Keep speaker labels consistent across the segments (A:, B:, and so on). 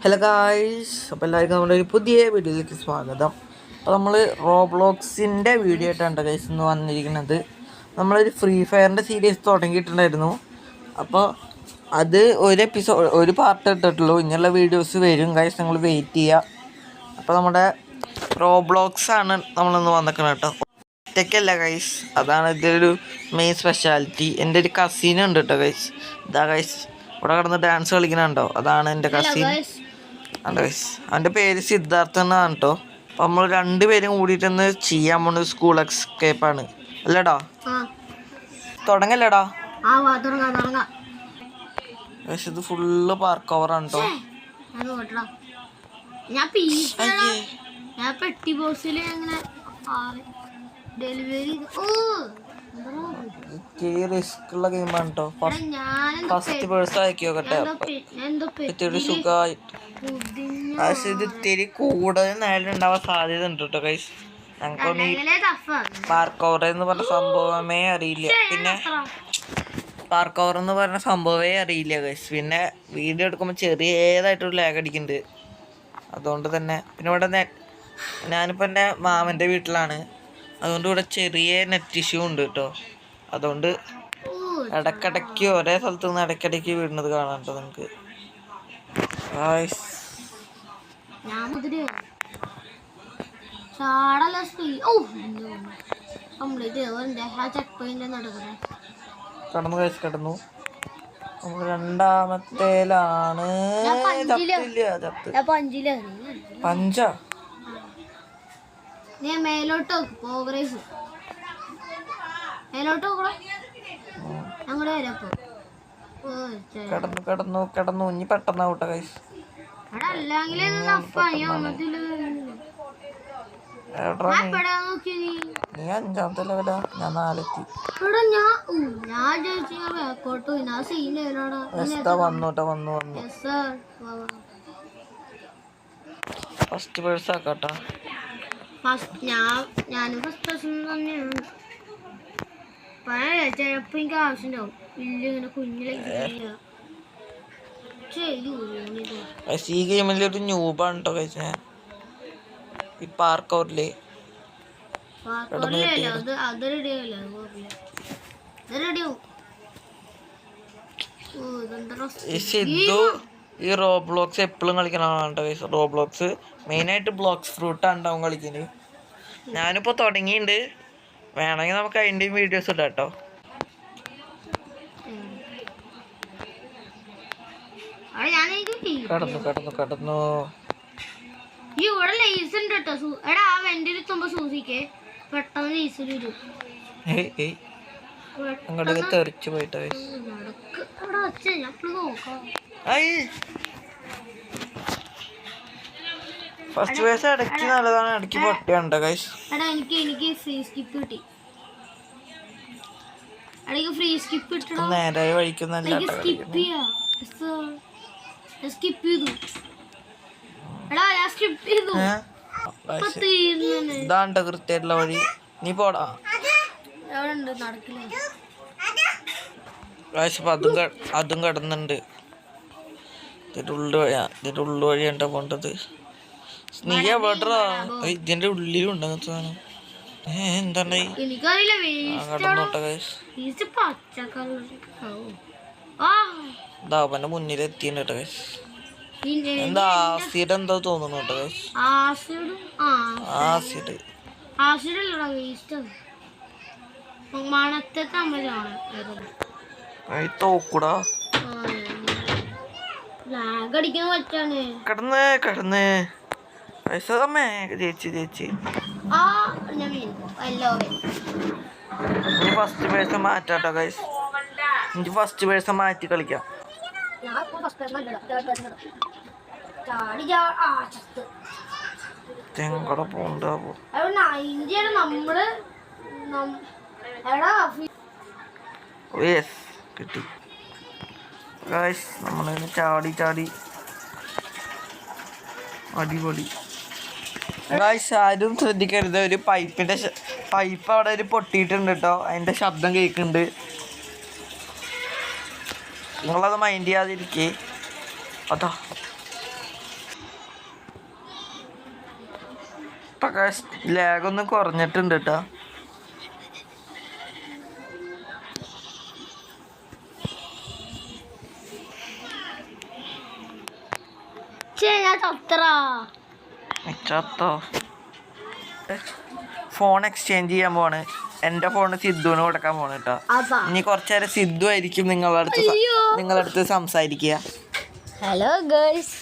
A: Hello guys, അപ്പോൾ എല്ലാവർക്കും നമ്മുടെ ഒരു പുതിയ വീഡിയോയിലേക്ക് സ്വാഗതം. അപ്പോൾ നമ്മൾ റോബ്ലോക്സിൻ്റെ വീഡിയോ ആയിട്ടാണ് ഗൈസ് ഇന്ന് വന്നിരിക്കുന്നത്. നമ്മളൊരു ഫ്രീ ഫയറിൻ്റെ സീരീസ് തുടങ്ങിയിട്ടുണ്ടായിരുന്നു. അപ്പോൾ അത് ഒരു പാർട്ട് ഇട്ടിട്ടുള്ളൂ. ഇനിയുള്ള വീഡിയോസ് വരും ഗൈസ്, നിങ്ങൾ വെയിറ്റ് ചെയ്യുക. അപ്പോൾ നമ്മുടെ റോബ്ലോക്സാണ് നമ്മളിന്ന് വന്നിരിക്കുന്നത് കേട്ടോ. ഒറ്റയ്ക്കല്ല ഗൈസ്, അതാണ് ഇതിലൊരു മെയിൻ സ്പെഷ്യാലിറ്റി. എൻ്റെ ഒരു കസിനുണ്ട് കേട്ടോ ഗൈസ്. ഇതാ ഗൈസ് ഇവിടെ കിടന്ന് ഡാൻസ് കളിക്കുന്നുണ്ടോ, അതാണ് എൻ്റെ കസിൻ. അവൻ്റെ പേര് സിദ്ധാർത്ഥ എന്നാണ് കേട്ടോ. അപ്പം നമ്മൾ രണ്ടുപേരും കൂടിയിട്ടൊന്ന് ചെയ്യാൻ പോകുന്നത് സ്കൂൾ എസ്കേപ്പാണ് അല്ലേടാ? തുടങ്ങല്ലേടാ? പക്ഷെ ഇത് ഫുള്ള് പാർക്ക് ഓവറാണ് കേട്ടോ. റിസ്ക് ഉള്ള ഗെയിമാണ് കേട്ടോ. ഫസ്റ്റ് പേഴ്സൺ ആക്കി നോക്കട്ടെ, ഇത്തിരി സുഖമായിട്ട്. പക്ഷെ ഇത് ഇത്തിരി കൂടുതൽ നേരം ഉണ്ടാവാൻ സാധ്യത ഉണ്ട് കേട്ടോ ഗൈസ്. ഞങ്ങൾക്കൊന്നും ഈ പാർക്ക് ഓവർ എന്ന് പറഞ്ഞ സംഭവമേ അറിയില്ല. പിന്നെ പാർക്ക് ഓവർ എന്ന് പറഞ്ഞ സംഭവമേ അറിയില്ല ഗൈസ്. പിന്നെ വീഡിയോ എടുക്കുമ്പോൾ ചെറിയതായിട്ടൊരു ലാഗ് അടിക്കുന്നുണ്ട്. അതുകൊണ്ട് തന്നെ പിന്നെ ഇവിടെ ഞാനിപ്പോൾ എൻ്റെ മാമൻ്റെ വീട്ടിലാണ്. അതുകൊണ്ട് ഇവിടെ ചെറിയ നെറ്റ് ഇഷ്യൂ ഉണ്ട് കേട്ടോ. അതുകൊണ്ട് ഇടയ്ക്കിടയ്ക്ക് ഒരേ സ്ഥലത്ത് നിന്ന് ഇടയ്ക്കിടയ്ക്ക് വീഴുന്നത് കാണാം കേട്ടോ നിങ്ങൾക്ക്. കടന്നു കഴിച്ച് കിടന്നു. നമ്മൾ രണ്ടാമത്തേലാണ്. പഞ്ചാ
B: മേലോട്ട്
A: കിടന്നു കിടന്നു കിടന്നു. ഇനി പെട്ടെന്നാവട്ടെ കൈസ്. നീ 5ാമത്തെ ലെവലാ, ഞാൻ 4 വന്നു. ഫസ്റ്റ് പേഴ്സ് ആക്കാട്ടാ.
B: ഞാനും ഫസ്റ്റ് പേഴ്സൺ തന്നെയാണ്. ചിലപ്പോ എനിക്ക് ആവശ്യമുണ്ടാവും. ഇങ്ങനെ കുഞ്ഞിലേക്ക്
A: ഈ ഗെയിമിലൊരു ന്യൂബാണ് കേട്ടോ കഴിച്ച. ഈ പാർക്ക് ഓവറില് സിദ്ധു ഈ റോബ്ലോക്സ് എപ്പോഴും കളിക്കണ കേട്ടോ. റോബ്ലോക്സ് മെയിനായിട്ട് ബ്ലോക്സ് ഫ്രൂട്ടാണ് ഉണ്ടാവും കളിക്കുന്നത്. ഞാനിപ്പോൾ തുടങ്ങിയിട്ടുണ്ട്. വേണമെങ്കിൽ നമുക്ക് അതിൻ്റെയും വീഡിയോസ് ഇടാം കേട്ടോ. കടന്നു അങ്ങോട്ടേക്ക് തെറിച്ചു പോയിട്ടോ. ഫസ്റ്റ് പേഴ്സ് ഇടയ്ക്ക് നല്ലതാണ്, ഇടയ്ക്ക് പൊട്ടിയുണ്ടോ ഗൈസ്. നേരായി വഴിക്കുന്നല്ല. ഇതാണ്ട് കൃത്യമായിട്ടുള്ള വഴി. നീ പോടാ. അതും കടന്നുണ്ട്. ഇതിന്റെ ഉള്ളു വഴിയാണ്ട പോണ്ടത്. നീ എവിടാ? ഇതിന്റെ ഉള്ളിലുണ്ട് സാധനം. എന്താണ് കടന്നോട്ടെ ഗൈസ്. അവന്റെ മുന്നിലെത്തിണ്ട് കേട്ടോ ഗൈസ്. എന്താ ആസിഡ് എന്തോ തോന്നുന്നു കേട്ടോ ഗൈസ്. ആസിഡ് തോക്കൂടാ. കിടന്ന് ചേച്ചി ഫസ്റ്റ് പേഴ്സൺ മാറ്റാട്ടോ ഗൈസ്. എനിക്ക് ഫസ്റ്റ് പേഴ്സൺ മാറ്റി കളിക്കാം. തെങ്ങടെ പോണ്ടാ കിട്ടി ഗൈസ്. നമ്മളിങ്ങനെ ചാടി അടിപൊളി ഗൈസ്. ആരും ശ്രദ്ധിക്കരുത്, ഒരു പൈപ്പ് അവിടെ ഒരു പൊട്ടിയിട്ടുണ്ട് കേട്ടോ. അതിൻ്റെ ശബ്ദം കേൾക്കുന്നുണ്ട്. നിങ്ങളത് മൈൻഡ് ചെയ്യാതിരിക്കേ. അതാ ഇപ്പൊ ലാഗ് ഒന്ന് കുറഞ്ഞിട്ടുണ്ട് കേട്ടോ. ചത്തോ? ഫോൺ എക്സ്ചേഞ്ച് ചെയ്യാൻ പോണ്. എന്റെ ഫോണ് സിദ്ധുവിന് കൊടുക്കാൻ പോണ് കേട്ടോ. ഇനി കുറച്ചേരം സിദ്ധു ആയിരിക്കും നിങ്ങളുടെ അടുത്ത് സംസാരിക്കുക.
B: ഹലോ ഗേൾസ്,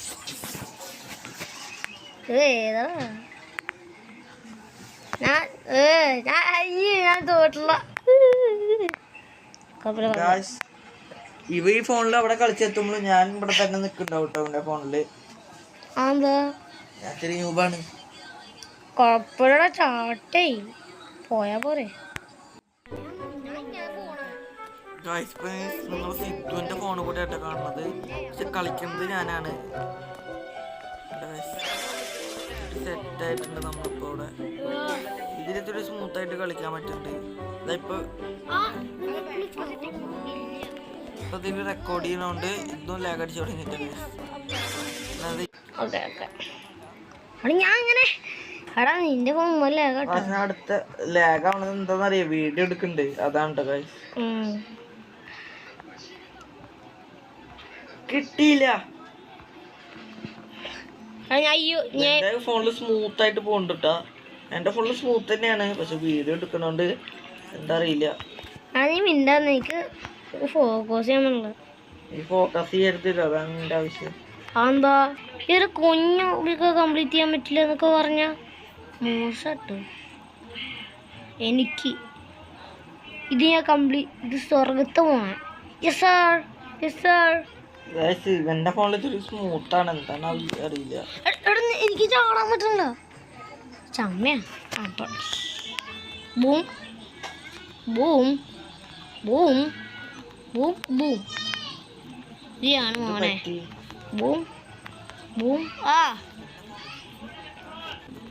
B: ഞാൻ തോട്ടില്ല.
A: ഇവ ഈ ഫോണിൽ അവിടെ കളിച്ചെത്തുമ്പോൾ ഞാൻ ഇവിടെ തന്നെ നിൽക്കുന്നുണ്ടാവും കേട്ടോ. അവന്റെ ഫോണില് ഞാൻ ഇത്തിരി ന്യൂബാണ്.
B: കൊഴപ്പമില്ല, ചാട്ടേ പോയാ പോരെ.
A: നിങ്ങൾ സിദ്ധുവിന്റെ ഫോണ് കൂടെ ആയിട്ട് കാണുന്നത്. പക്ഷെ കളിക്കുന്നത് ഞാനാണ്. സെറ്റായിട്ടുണ്ട് നമ്മളിപ്പോ ഇവിടെ. ഇതിലൊരു സ്മൂത്ത് ആയിട്ട് കളിക്കാൻ പറ്റുന്നുണ്ട്. ഇപ്പൊ ഇതിൽ റെക്കോർഡ് ചെയ്യുന്നോണ്ട് ഇതും ലാഗ് അടിച്ചു തുടങ്ങിയിട്ടുണ്ട്.
B: ഞാൻ അങ്ങനെ നിന്റെ ഫോൺ
A: അടുത്ത ലാഗ് ആവണത് എന്താന്നറിയാ, വീഡിയോ എടുക്കണ്ട്. അതാണ് കേട്ടോ. കിട്ടിയില്ല. ഫോണില് സ്മൂത്ത് ആയിട്ട് പോകണ്ടിട്ടാ. എന്റെ ഫോണില് സ്മൂത്ത് തന്നെയാണ്, പക്ഷെ വീഡിയോ എടുക്കണോണ്ട് എന്താ അറിയില്ല.
B: എനിക്ക് ഫോക്കസ് ചെയ്യാൻ
A: ഈ ഫോക്കസ് ചെയ്യരുതില്ല, അതാണ് എന്റെ ആവശ്യം.
B: എന്താ ഇതൊരു കുഞ്ഞു കംപ്ലീറ്റ് ചെയ്യാൻ പറ്റില്ല എന്നൊക്കെ പറഞ്ഞ മോശട്ടോ. എനിക്ക് ഇത് ഞാൻ ഇത് സ്വർഗത്ത് പോണേ. Yes sir, yes sir.
A: എന്റെ ഫോണിൽ സ്മൂത്താണ്, എന്താണ് അറിയില്ല.
B: എനിക്ക് ചാടാൻ പറ്റില്ല. ചമ്മയാ. Boom boom boom boom boom. ഇതാണ് മോനെ. Boom boom.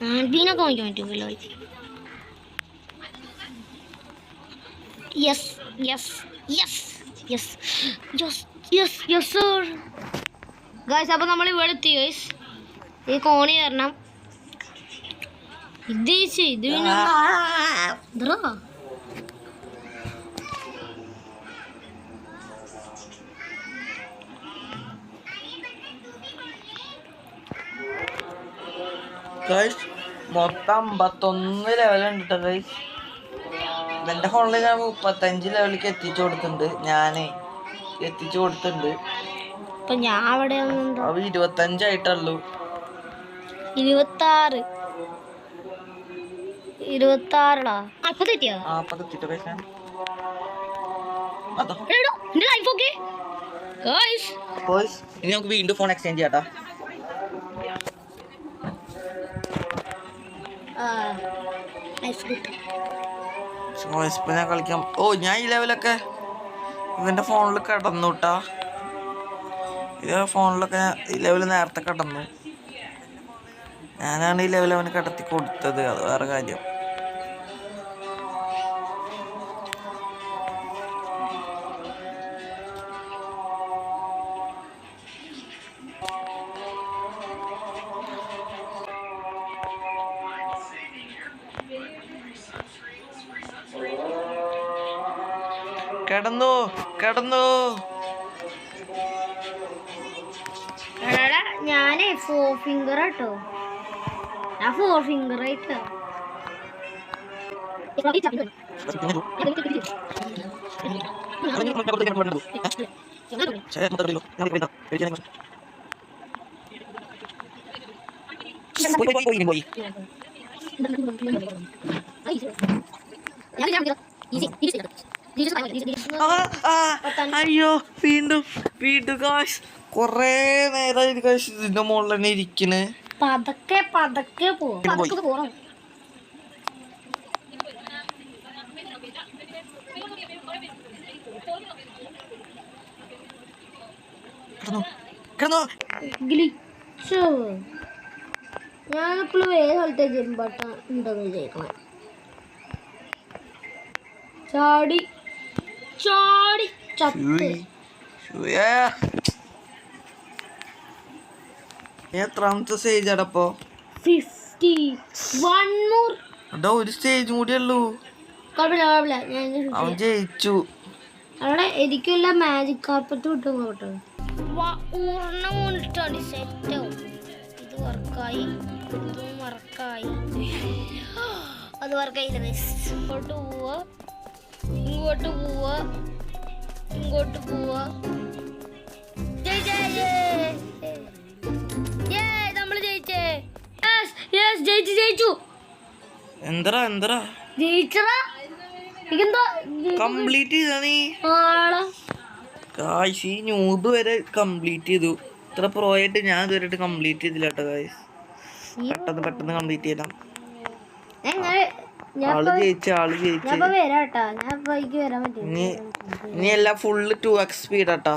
B: ആൽബീനൊക്കെ വാങ്ങിക്കാൻ പറ്റുമല്ലോ. Yes yes yes yes yes yes yes sir. Guys, അപ്പോൾ നമ്മൾ ഇവിടെ എത്തി ഗൈസ്. ഈ കോണി തരണം. ഇത്
A: മൊത്തം 51 ലെവലുണ്ട് കേട്ടോ ഗൈസ്. എന്റെ ഫോണിൽ ഞാൻ 35 ലെവലിലേക്ക് എത്തിച്ചു കൊടുത്തിട്ടുണ്ട്.
B: ഞാൻ അവിടെ
A: 25 ആയിട്ടുള്ളൂ.
B: 26 26
A: ഇനി നമുക്ക് വീണ്ടും ഫോൺ എക്സ്ചേഞ്ച് ചെയ്യാട്ടോ. ഞാൻ കളിക്കാം. ഞാൻ ഈ ലെവലൊക്കെ ഇവന്റെ ഫോണിൽ കിടന്നു കേട്ടാ. ഫോണിലൊക്കെ ഈ ലെവൽ നേരത്തെ കിടന്നു. ഞാനാണ് ഈ ലെവൽ അവന് കിടത്തി കൊടുത്തത്. അത് വേറെ കാര്യം. കിടന്നു.
B: ഞാനേ 4 ഫിംഗർ കേട്ടോ. ഞാൻ 4 ഫിംഗർ ആയിട്ടോ.
A: അയ്യോ, വീണ്ടും കാശ്. കൊറേ നേരം ഇതിന്റെ മുകളിൽ തന്നെ ഇരിക്കണ്.
B: പതക്കെ പോണം. ഞാനിപ്പോഴും വേറെ സ്ഥലത്തെ ജമ്പട്ട ഉണ്ടെന്ന് വിചാരിക്കണം. ചാടി ചത്ത്.
A: എത്രാമത്തെ സ്റ്റേജ് അടപ്പോ?
B: 5th. കിട്ടി. One more.
A: എടാ ഒരു സ്റ്റേജും കൂടി ഉള്ളൂ.
B: കുഴപ്പമില്ല
A: അവൻ ജയിച്ചു.
B: അവിടെ എനിക്കുള്ള മാജിക് കാർപ്പറ്റ് കിട്ടും കേട്ടോ. സെറ്റാവും. ഇത് വർക്കായി, ഇതും വർക്കായി, അത് വർക്കായില്ല. ഇങ്ങോട്ട് പോവാ, ഇങ്ങോട്ട് പോവാ, ഇങ്ങോട്ട് പോവാ. നമ്മള് ജയിച്ചേ. ജയിച്ചു.
A: എന്തരാ
B: ജയിച്ചടാ.
A: കംപ്ലീറ്റ് ചെയ്താ നീ? ഗായ്സ് ഈ ന്യൂബ് വരെ കംപ്ലീറ്റ് ചെയ്തു. ഇത്ര പ്രോ ആയിട്ട് ഞാൻ ഇതുവരെ കംപ്ലീറ്റ് ചെയ്തില്ല കേട്ടോ ഗായ്സ്. പെട്ടെന്ന് കംപ്ലീറ്റ് ചെയ്യണം. ആള് ജയിച്ചു. നീ എല്ലാം ഫുള്ള് 2x സ്പീഡ് ആട്ടാ.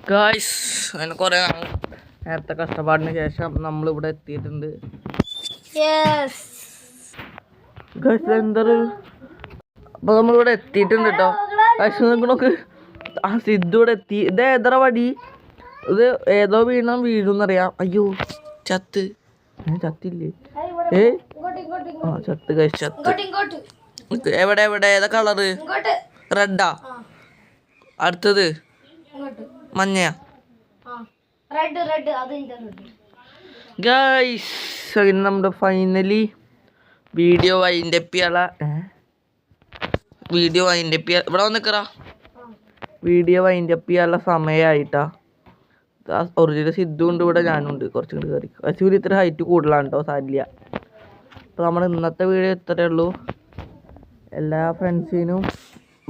A: ഗായ്സ് അങ്ങനെ കുറേ നേരത്തെ കഷ്ടപ്പാടിന് ശേഷം നമ്മളിവിടെ എത്തിയിട്ടുണ്ട്. അപ്പോൾ നമ്മളിവിടെ എത്തിയിട്ടുണ്ട് കേട്ടോ. പക്ഷെ നോക്ക് ആ സിദ്ധു ഇവിടെ എത്തി. ഇത് ഏതറ വടി? ഇത് ഏതോ വീഴുന്നറിയാം. അയ്യോ ചത്തില്ലേ? ചത്ത് കഴിച്ച് ചത്ത്. എവിടെ ഏതാ കളറ്? റെഡാ? അടുത്തത് മഞ്ഞയാ? ഗൈസ് അങ്ങനെ നമ്മുടെ ഫൈനലി വീഡിയോ വൈൻഡപ്പ് ഇവിടെ വന്നിക്കറാ. വീഡിയോ വൈൻഡപ്പ് ചെയ്യാനുള്ള സമയമായിട്ടാ. ഒറിജിനൽ സിദ്ധു ഉണ്ട് ഇവിടെ, ഞാനുണ്ട്. കുറച്ചും കൂടി കയറി. പക്ഷേ ഇത്ര ഹൈറ്റ് കൂടുതലാണ് കേട്ടോ, സാരില്ല. അപ്പോൾ നമ്മുടെ ഇന്നത്തെ വീഡിയോ ഇത്രയേ ഉള്ളൂ. എല്ലാ ഫ്രണ്ട്സിനും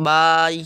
A: ബായ്.